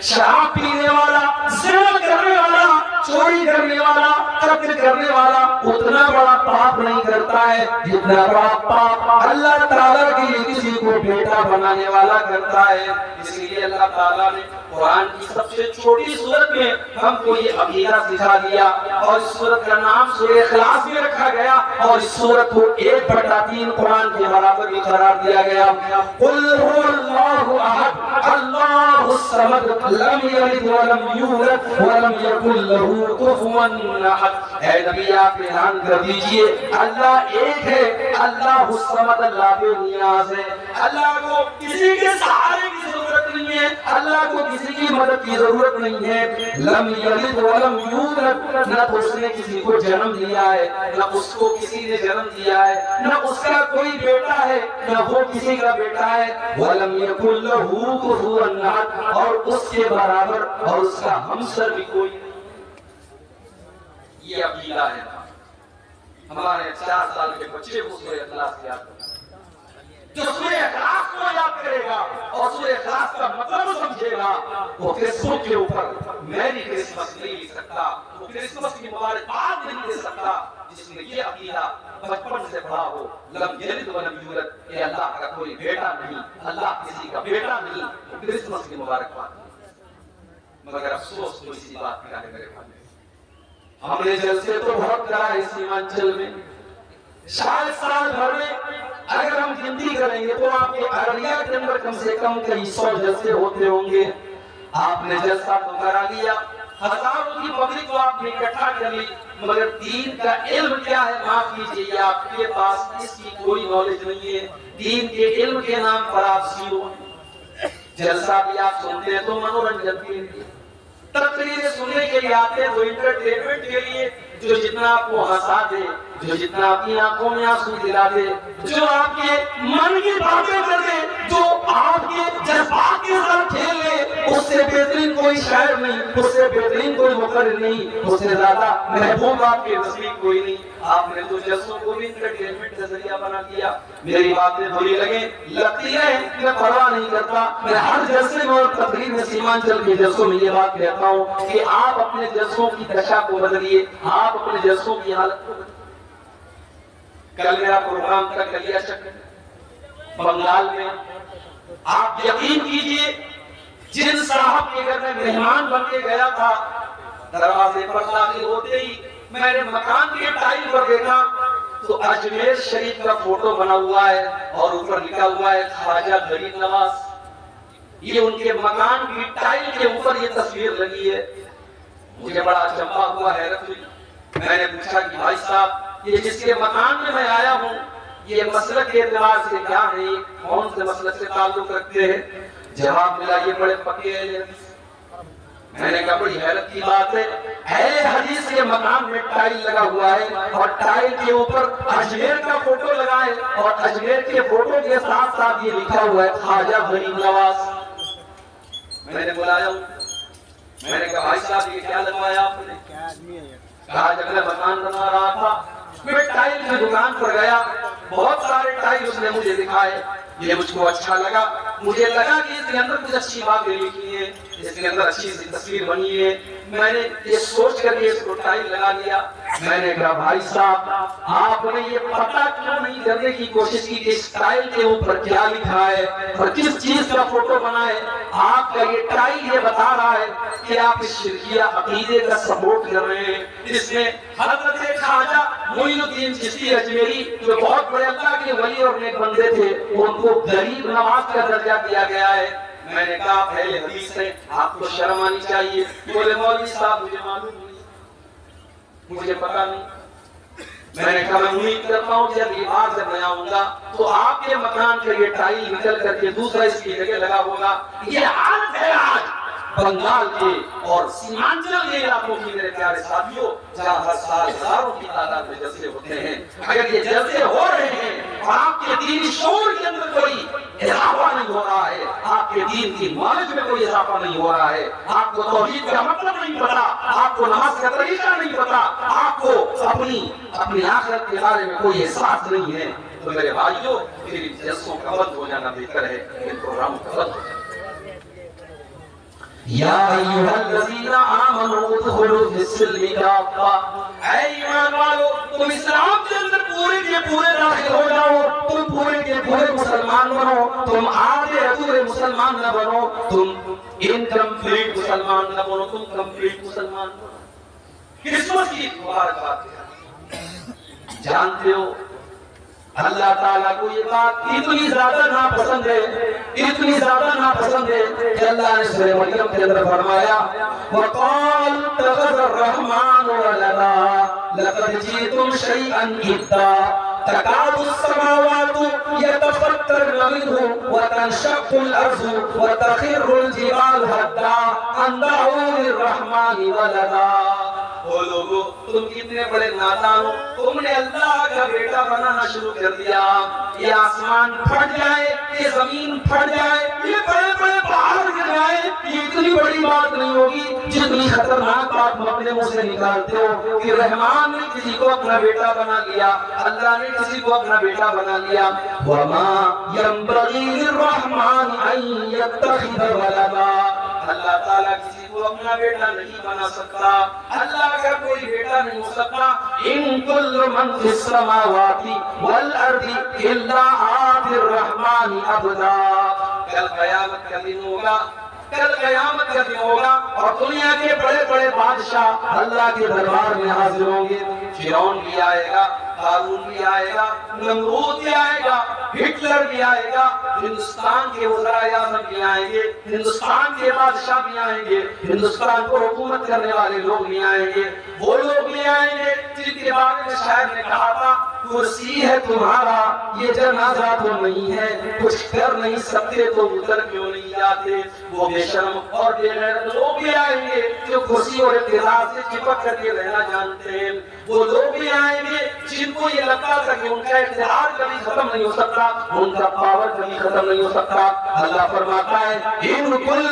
شراب پینے والا، زنا کرنے والا، چوری کرنے والا، قتل کرنے والا اتنا بڑا پاپ نہیں کرتا ہے جتنا بڑا پاپ اللہ تعالیٰ کے لیے کسی کو بیٹا بنانے والا کرتا ہے۔ اس لیے اللہ تعالیٰ نے قرآن کی سب سے چھوٹی سورت میں ہم کو یہ عقیدہ سکھا دیا، اور اس سورت کا نام سورہ اخلاص میں رکھا گیا، اور اس سورت کو 1/3 قرآن کے برابر بھی قرار دیا گیا۔ قل هو اللہ احد اللہ الصمد لم یلد ولم یولد ولم یکن له کفوا احد۔ اے نبی آپ اعلان کر دیجئے اللہ ایک ہے، اللہ الصمد اللہ بے نیاز ہے، اللہ کو کسی کے سہارے کی ضرورت نہیں ہے، اللہ کو کسی کی مدد کی ضرورت نہیں ہے۔ لم یلد ولم یولد، نہ تو اس نے کسی کو جنم دیا ہے، نہ اس کو کسی نے جنم دیا ہے، نہ اس کا کوئی بیٹا ہے، نہ وہ کسی کا بیٹا ہے۔ ولم یکن لہ کفوا احد، اور اس کے برابر اور اس کا ہمسر بھی کوئی نہیں۔ یہ عقیدہ ہے ہمارے 4 سال کے بچے کو سورہ اخلاص یاد کرنا، جو سورہ اخلاص کو یاد کرے گا اور سورہ اخلاص کا مطلب سمجھے گا، وہ فیس بک کے اوپر میری کرسمس نہیں لکھ سکتا، وہ کرسمس کی مبارکباد نہیں دے سکتا جس میں یہ عقیدہ بچپن سے پڑھا ہو، لم یلد ولم یولد، کہ اللہ کا کوئی بیٹا نہیں، اللہ کسی کا بیٹا نہیں، وہ کرسمس کی مبارکباد۔ مگر افسوس تو اسی بات کا ہے میرے بھائی، ہم نے جلسے تو بہت کرا ہے اس سیمانچل میں، شاید سال بھر میں اگر ہم گنتی کریں گے تو آپ کے ارریہ کے اندر کم سے کم کئی 100 جلسے ہوتے ہوں گے۔ آپ نے جلسہ تو کرا لیا، ہزاروں کی پبلک کو آپ نے اکٹھا کر لی، مگر دین کا علم کیا ہے معاف کیجیے، آپ کے پاس اس کی کوئی نالج نہیں ہے، دین کے علم کے نام پر آپ زیرو ہیں۔ جلسہ بھی آپ سنتے ہیں تو منورنجن کے لیے، تقریریں سننے کے لیے آتے ہیں تو انٹرٹینمنٹ کے لیے، جو جتنا آپ کو ہنسا دے، جو جتنا اپنی آنکھوں میں آنسو دلا دے، جو آپ کے من کی باتیں کر دے، جو آپ کے جذبات کے ساتھ کھیل لے، اس سے بہترین کوئی شاعر نہیں، اس سے بہترین کوئی مقرر نہیں، اس سے زیادہ محبوب آپ کے نزدیک کوئی نہیں۔ آپ نے تو جلسوں کو بھی انٹرٹینمنٹ کا ذریعہ بنا دیا۔ میری باتیں بری لگیں لگتی ہے، میں پرواہ نہیں کرتا، میں ہر جلسے میں اور تقریر میں سیمانچل کے جلسوں میں یہ بات کہتا ہوں کہ آپ اپنے جلسوں کی دشا کو بدلیے، آپ اپنے جلسوں کی حالت کو بدلیے۔ کل میرا پروگرام تھا کلیا چک بنگال میں، آپ یقین کیجئے جن صاحب کے گھر میں مہمان بن کے گیا تھا، دروازے پر داخل ہوتے ہی میں نے مکان کے ٹائل پر دیکھا تو اجمیر شریف کا فوٹو بنا ہوا ہے اور اوپر لکھا ہوا ہے خواجہ غریب نواز۔ یہ ان کے مکان کی ٹائل کے اوپر یہ تصویر لگی ہے۔ مجھے بڑا چمپا ہوا، حیرت ہوئی، میں نے پوچھا کہ بھائی صاحب یہ جس کے مکان میں میں آیا ہوں یہ مسلک کے اعتبار سے کیا ہے، کون سے مسلک سے تعلق رکھتے ہیں؟ جواب ملا یہ بڑے پکے ہیں۔ میں نے کہا بڑی حیرت کی بات ہے، اہل حدیث کے مکان میں ٹائل لگا ہوا ہے اور ٹائل کے اوپر اجمیر کا فوٹو لگا ہے اور اجمیر کے فوٹو کے ساتھ ساتھ یہ لکھا ہوا ہے خواجہ غریب نواز۔ میں نے بلایا ہوں، میں نے کہا بھائی صاحب یہ کیا لگوایا آپ نے؟ کہا جب میں مکان بنا رہا تھا میں ٹائل کی دکان پر گیا، بہت سارے ٹائل اس نے مجھے دکھائے، یہ مجھ کو اچھا لگا، مجھے لگا کہ اس کے اندر کچھ اچھی باتیں لکھی ہیں، اس کے اندر اچھی سی تصویر بنی ہے، میں نے یہ سوچ کر کے اس کو ٹائل لگا لیا۔ میں نے کہا بھائی صاحب آپ نے یہ پتہ کیوں نہیں کرنے کی کوشش کی کہ اس ٹائل کے اوپر کیا لکھا ہے اور کس چیز کا فوٹو بنا ہے؟ آپ کا یہ ٹائل یہ بتا رہا ہے کہ آپ اس شرکیہ عقیدے کا سپورٹ کر رہے ہیں، جس میں حضرت خواجہ معین الدین چشتی اجمیری جو بہت بڑے اللہ کے ولی اور نیک بندے تھے ان کو غریب نواز کا درجہ دیا گیا ہے۔ میں نے کہا آپ اہل حدیث ہیں، آپ کو شرم آنی چاہیے۔ بولے مولوی صاحب مجھے معلوم نہیں، مجھے پتا نہیں۔ میں نے کہا میں امید کرتا ہوں کہ اگلی بار جب میں آؤں گا تو آپ کے مکان کا یہ ٹائل نکل کر کے دوسرا اس کی جگہ لگا ہوگا۔ یہ حالت ہے آج بنگال کے اور سیمانچل کے علاقوں کی میرے پیارے ساتھیوں، جہاں ہر سال ہزاروں کی تعداد میں جلسے ہوتے ہیں۔ اگر یہ جلسے ہو رہے ہیں اور آپ کے دینی شعور کے اندر کوئی اضافہ نہیں ہو رہا ہے، آپ کے دین کی نالج میں کوئی اضافہ نہیں ہو رہا ہے، آپ کو توحید کا مطلب نہیں پتا، آپ کو نماز کا طریقہ نہیں پتا، آپ کو اپنی آخرت کے بارے میں کوئی احساس نہیں ہے، تو میرے بھائیوں پھر ان جلسوں کا بند ہو جانا بہتر ہے، ان پروگراموں کا بند ہو جانا۔ یا ایھا الذین آمنوا ادخلوا فی السلم کافہ، اے ایمان والو تم اسلام کے اندر پورے کے پورے داخل ہو جاؤ، تم پورے کے پورے مسلمان بنو، تم آدھے ادھورے مسلمان نہ بنو، تم انکمپلیٹ مسلمان نہ بنو، تم کمپلیٹ مسلمان بنو۔ کرسمس کی مبارکباد جانتے ہو اللہ تعالیٰ کو یہ بات اتنی زیادہ ناپسند ہے، اتنی زیادہ ناپسند ہے کہ اللہ نے سورہ مریم کے اندر فرمایا وَقَالْ اتَّخَذَ الرَّحْمَنُ وَلَدًا لَقَدْ جِئْتُمْ شَيْئًا إِدًّا تَكَادُ السَّمَاوَاتُ يَتَفَطَّرْنَ مِنْهُ وَتَنشَقُّ الْأَرْضُ وَتَخِرُّ الْجِبَالُ هَدًّا أَن دَعَوْا لِلرَّحْمَنِ وَلَدًا۔ وہ لوگوں تم کتنے بڑے نادان ہو، تم نے اللہ کا بیٹا بنانا شروع کر دیا۔ یہ آسمان پھٹ جائے، یہ زمین پھٹ جائے، یہ بڑے بڑے پہاڑ گر جائے، یہ اتنی بڑی بات نہیں ہوگی جتنی خطرناک بات تم اپنے منہ سے نکالتے ہو کہ رحمان نے کسی کو اپنا بیٹا بنا لیا، اللہ نے کسی کو اپنا بیٹا بنا لیا۔ وَمَا يَنبَغِي لِلرَّحْمَنِ أَن يَتَّخِذَ وَلَدًا، اللہ تعالیٰ کسی کو اپنا بیٹا نہیں بنا سکتا، اللہ کا کوئی بیٹا نہیں ہو سکتا۔ ان کل من فی السماوات والارض الا آتی الرحمن عبدا، کل قیامت کا دن ہوگا، کل قیامت کا دن ہوگا اور دنیا کے بڑے بڑے بادشاہ اللہ کے دربار میں حاضر ہوں گے۔ فرعون بھی آئے گا، قارون بھی آئے گا، نمرود بھی آئے گا، ہٹلر بھی آئے گا، ہندوستان کے وزراء اعظم بھی آئیں گے، ہندوستان کے بادشاہ بھی آئیں گے، ہندوستان کو حکومت کرنے والے لوگ بھی آئیں گے، وہ لوگ بھی آئیں گے جن کے بارے میں شاعر نے کہا تھا کرسی ہے تمہارا یہ جنازہ تو نہیں ہے، کچھ کر نہیں سکتے تو اتر کیوں نہیں جاتے۔ وہ بے شرم اور بے غیرت لوگ بھی آئیں گے جو کرسی اور اقتدار سے چپک کر کے رہنا جانتے ہیں، وہ لوگ بھی آئیں گے جن کو یہ لگتا تھا کہ ان کا اقتدار کبھی ختم نہیں ہو سکتا، ان کا پاور کبھی ختم نہیں ہو سکتا۔ اللہ فرماتا ہے ان کل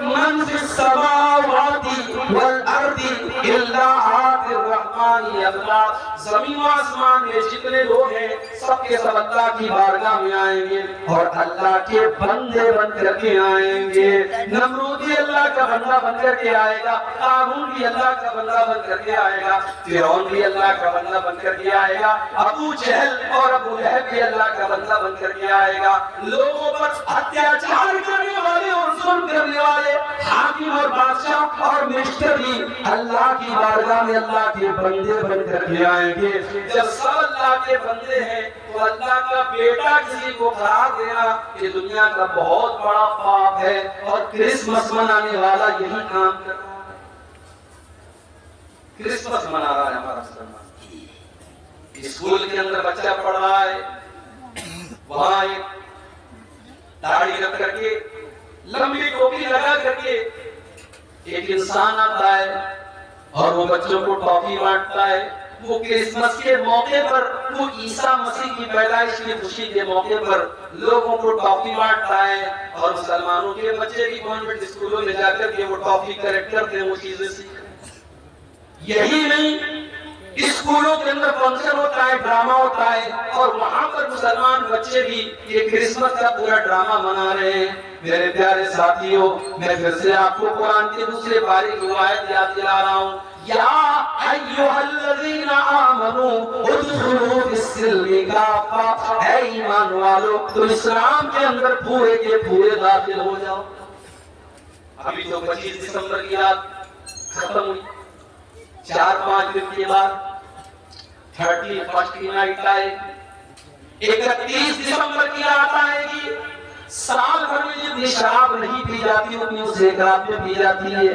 من فی السماوات والارض الا آتی الرحمن عبدا، زمین و آسمان میں جتنے لوگ ہیں سب کے سب اللہ کی بارگاہ میں آئیں گے اور اللہ کے بندے بن کر کے آئیں گے۔ نمرود بھی اللہ کا بندہ بن کر کے آئے گا، قارون بھی اللہ کا بندہ بن کر کے آئے گا، فرعون بھی اللہ کا بندہ بن کر کے آئے گا، ابو جہل اور ابو لہب بھی اللہ کا بندہ بن کر کے آئے گا۔ لوگوں پر اتیاچار کرنے والے اور ظلم کرنے والے حاکم اور بادشاہ اور منسٹر بھی اللہ کی بارگاہ میں اللہ کے بندے بن کر کے آئیں گے۔ جب سب اللہ کے بندے ہیں تو اللہ کا بیٹا کسی کو قرار دینا یہ دنیا کا بہت بڑا پاپ ہے، اور کرسمس منانے والا یہی کام کر رہا ہے۔ کرسمس منا رہا ہے ہمارا مسلمان، اسکول کے اندر بچہ پڑھ رہا ہے، وہاں ایک داڑھی رکھ کر کے لمبی ٹوپی لگا کر کے ایک انسان آتا ہے اور وہ بچوں کو ٹافی بانٹتا ہے۔ وہ کرسمس کے موقع پر، وہ عیسیٰ مسیح کی پیدائش کی خوشی کے موقع پر لوگوں کو ٹافی بانٹتا ہے، اور مسلمانوں کے بچے بھی کانوینٹ اسکولوں میں جا کر کے وہ ٹافی کلیکٹ کرتے ہیں، وہ چیزیں سیکھتے ہیں۔ یہی نہیں، اسکولوں کے اندر فنکشن ہوتا ہے، ڈرامہ ہوتا ہے، اور وہاں پر مسلمان بچے بھی یہ کرسمس کا پورا ڈرامہ منا رہے ہیں۔ میرے پیارے ساتھیوں، میں پھر سے آپ کو قرآن کے دوسرے پارے کی آیت یاد دلا رہا ہوں، یا ایھا الذین آمنوا ادخلوا فی السلم کافہ، اے ایمان والو تم اسلام کے اندر پورے کے پورے داخل ہو جاؤ۔ ابھی تو 25 دسمبر کی رات ختم ہوئی، 4-5 دن کے بعد 31 کی نائٹ آئے گی، 31 دسمبر کی رات آئے گی۔ سال بھر میں جتنی شراب نہیں پی جاتی اتنی اس ایک رات میں پی جاتی ہے،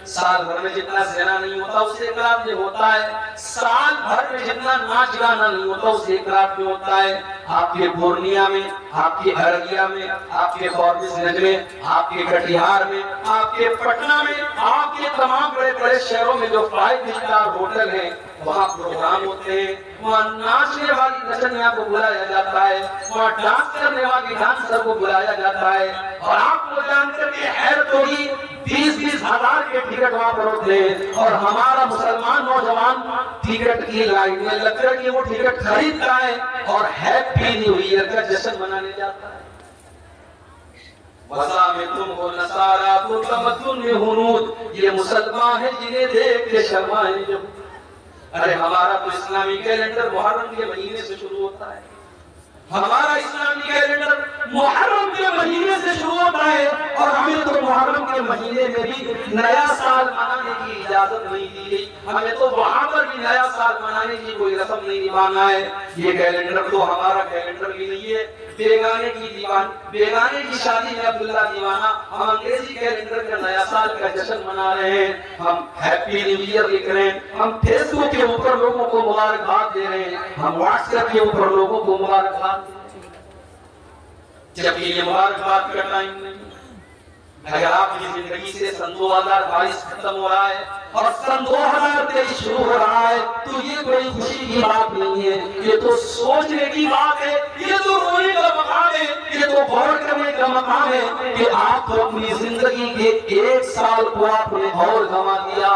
سال بھر میں جتنا زنا نہیں ہوتا اس ایک رات میں ہوتا ہے، سال بھر میں جتنا ناچ گانا نہیں ہوتا اس ایک رات میں ہوتا ہے۔ آپ کے پورنیا میں، آپ کے ارریا میں، آپ کے فاربس گنج میں، آپ کے کٹیہار میں، آپ کے پٹنہ میں، آپ کے تمام بڑے بڑے شہروں میں جو 5 اسٹار ہوٹل ہیں وہاں پروگرام ہوتے ہیں، وہاں ناچنے والی نچنیاں کو بلایا جاتا ہے، وہاں ڈانس کرنے والی ڈانسر کو بلایا جاتا ہے، اور آپ کو جان کر کے حیرت ہوگی 20-20 ہزار کے ٹکٹ وہاں پر ہوتے ہیں، اور ہمارا مسلمان نوجوان ٹکٹ کی لائن میں لگ کر کے وہ ٹکٹ خریدتا ہے اور ہیپی نیو ایئر کا جشن منانے جاتا ہے۔ وَزَامِتُمْ ہو نصارا تو تمدن میں ہنود، یہ مسلمان ہیں جنہیں دیکھ کے شرمائیں جب۔ ارے ہمارا تو اسلامی کیلنڈر محرم کے مہینے سے شروع ہوتا ہے، ہمارا اسلامی کیلنڈر محرم کے مہینے سے شروع ہوتا ہے، اور ہمیں تو محرم کے مہینے میں بھی نیا سال منانے کی اجازت نہیں دی گئی، ہمیں تو وہاں پر بھی نیا سال منانے کی کوئی رسم نہیں نبھانا ہے۔ یہ کیلنڈر تو ہمارا کیلنڈر بھی نہیں ہے، بیگانے کی شادی میں عبداللہ دیوانہ، ہم انگریزی کیلنڈر کا نیا سال کا جشن منا رہے ہیں، ہم ہیپی نیو ایئر لکھ رہے ہیں، ہم فیس بک کے اوپر لوگوں کو مبارکباد دے رہے ہیں، ہم واٹس ایپ کے اوپر لوگوں کو مبارکباد دے رہے ہیں، جبکہ یہ مبارکباد کا ٹائم نہیں۔ اگر آپ کی زندگی سے سن 2022 ختم ہو رہا ہے اور سن 2023 شروع ہو رہا ہے تو یہ کوئی خوشی کی بات نہیں ہے، یہ تو سوچنے کی بات ہے، یہ تو رونے کا مقام ہے، یہ تو غور کرنے کا مقام ہے کہ آپ تو اپنی زندگی کے ایک سال کو آپ نے اور گنوا دیا،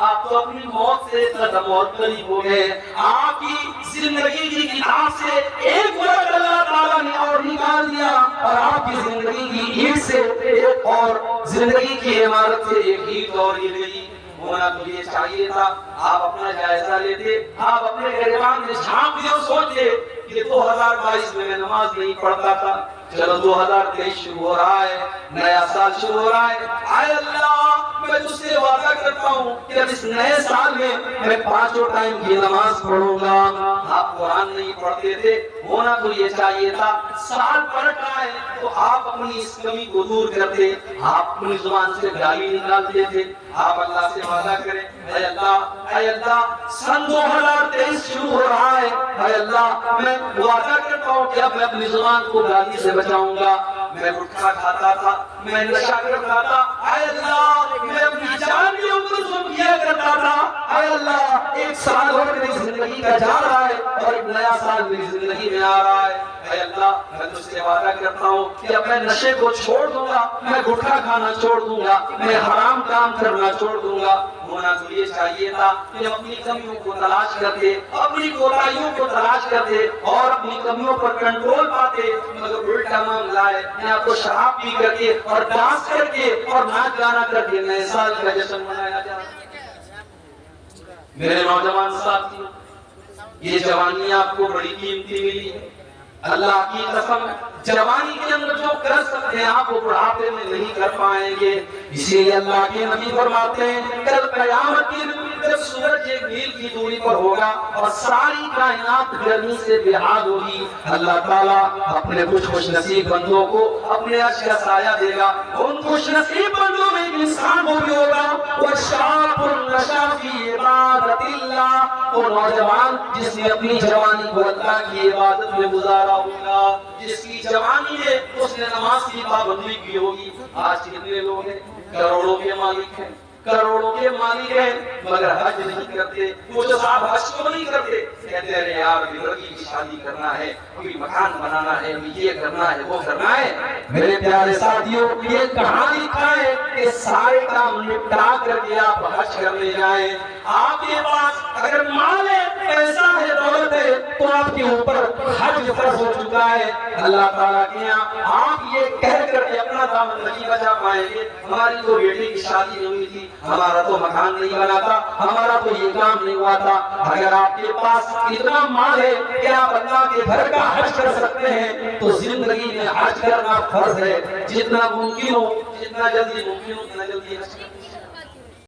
آپ تو اپنی موت سے قدم اور قریب ہو گئے، آپ کی زندگی کی کتاب سے ایک ورق اللہ تعالیٰ نے اور نکال دیا، اور آپ کی زندگی کی اینٹ سے ایک اور زندگی کی عمارت سے ایک اینٹ اور گر گئی۔ ہونا تو یہ چاہیے تھا آپ اپنا جائزہ لیتے، آپ اپنے گریبان میں جھانکتے اور سوچتے کہ 2022 میں نماز نہیں پڑھتا تھا، چلو 2023 شروع ہو رہا ہے، نیا سال شروع ہو رہا ہے، اے اللہ میں تجھ سے وعدہ کرتا ہوں کہ اب اس نئے سال میں 5 ٹائم کی نماز پڑھوں گا۔ آپ قرآن نہیں پڑھتے تھے، ہونا تو یہ چاہیے تھا سال پلٹ رہا ہے تو آپ اپنی اس کمی کو دور کرتے، آپ اپنی زبان سے گالی نکالتے تھے، آپ اللہ سے وعدہ کریں، اے اللہ سن 2023 شروع ہو رہا ہے، اے اللہ میں وعدہ کرتا ہوں کہ اب میں اپنی زبان کو گالی سے بچاؤں گا، میں گٹکھا کھاتا تھا، میں نشہ کرتا تھا، اے اللہ میں اپنی جان کے اوپر ظلم کیا کرتا تھا، اے اللہ ایک سال اور میری زندگی کا جا رہا ہے اور ایک نیا سال میری زندگی میں آ رہا ہے، اے اللہ میں تجھ سے وعدہ کرتا ہوں کہ اب میں نشے کو چھوڑ دوں گا، میں گٹکھا کھانا چھوڑ دوں گا، میں حرام کام کرنا چھوڑ دوں گا۔ ہونا تو یہ چاہیے تھا کہ اپنی کمیوں کو تلاش کرتے، اپنی کوتاہیوں کو تلاش کرتے اور اپنی کمیوں پر کنٹرول پاتے، مگر الٹا معاملہ ہے یا تو شراب پی کر کے اور ڈانس کر کے اور ناچ گانا کر کے نئے سال کا جشن منایا جا رہا ہے۔ میرے نوجوان ساتھیوں، یہ جوانی آپ کو بڑی قیمتی ملی ہے، اللہ کی قسم جوانی کے اندر جو کر سکتے ہیں آپ وہ بڑھاپے میں نہیں کر پائیں گے، اسی لیے اللہ کے نبی فرماتے ہیں کل قیامت کے دن جب سورج ایک میل کی دوری پر ہوگا اور ساری کائنات گرمی سے بے حال ہوگی، اللہ تعالیٰ اپنے کچھ خوش نصیب بندوں کو اپنے عرش کا سایہ دے گا، ان خوش نصیب بندوں میں ایک انسان وہ بھی ہوگا وَشَابٌ نَشَأَ فِي عِبَادَةِ اللَّهِ، وہ نوجوان جس نے اپنی جوانی کو اللہ کی عبادت میں گزارا ہوگا، جس کی جوانی ہے اس نے نماز کی پابندی کی ہوگی۔ آج کتنے لوگ ہیں کروڑوں کے مالک ہیں، کروڑوں کے مالک ہیں مگر حج نہیں کرتے، وہ جو صاحب حج کو نہیں کرتے کہتے ہیں یار لڑکی کی شادی کرنا ہے، کوئی مکان بنانا ہے، یہ کرنا ہے، وہ کرنا ہے۔ میرے پیارے ساتھیوں یہ کہاں لکھا ہے کہ سارے کام نپٹا کر کے آپ حج کرنے جائیں؟ آپ کے پاس اگر مال ہے، پیسہ ہے، دولت ہے تو آپ کے اوپر حج فرض ہو چکا ہے۔ اللہ تعالیٰ کے یہاں آپ یہ کہہ کر کے اپنا دامن نہیں بچا پائیں گے ہماری تو بیٹی کی شادی نہیں ہوئی تھی، ہمارا تو مکان نہیں بنا تھا، ہمارا تو یہ کام نہیں ہوا تھا۔ اگر آپ کے پاس اتنا مال ہے کہ آپ اللہ کے گھر کا حج کر سکتے ہیں تو زندگی میں حج کرنا فرض ہے، جتنا ممکن ہو، جتنا جلدی ممکن ہو اتنا جلدی حج کریں۔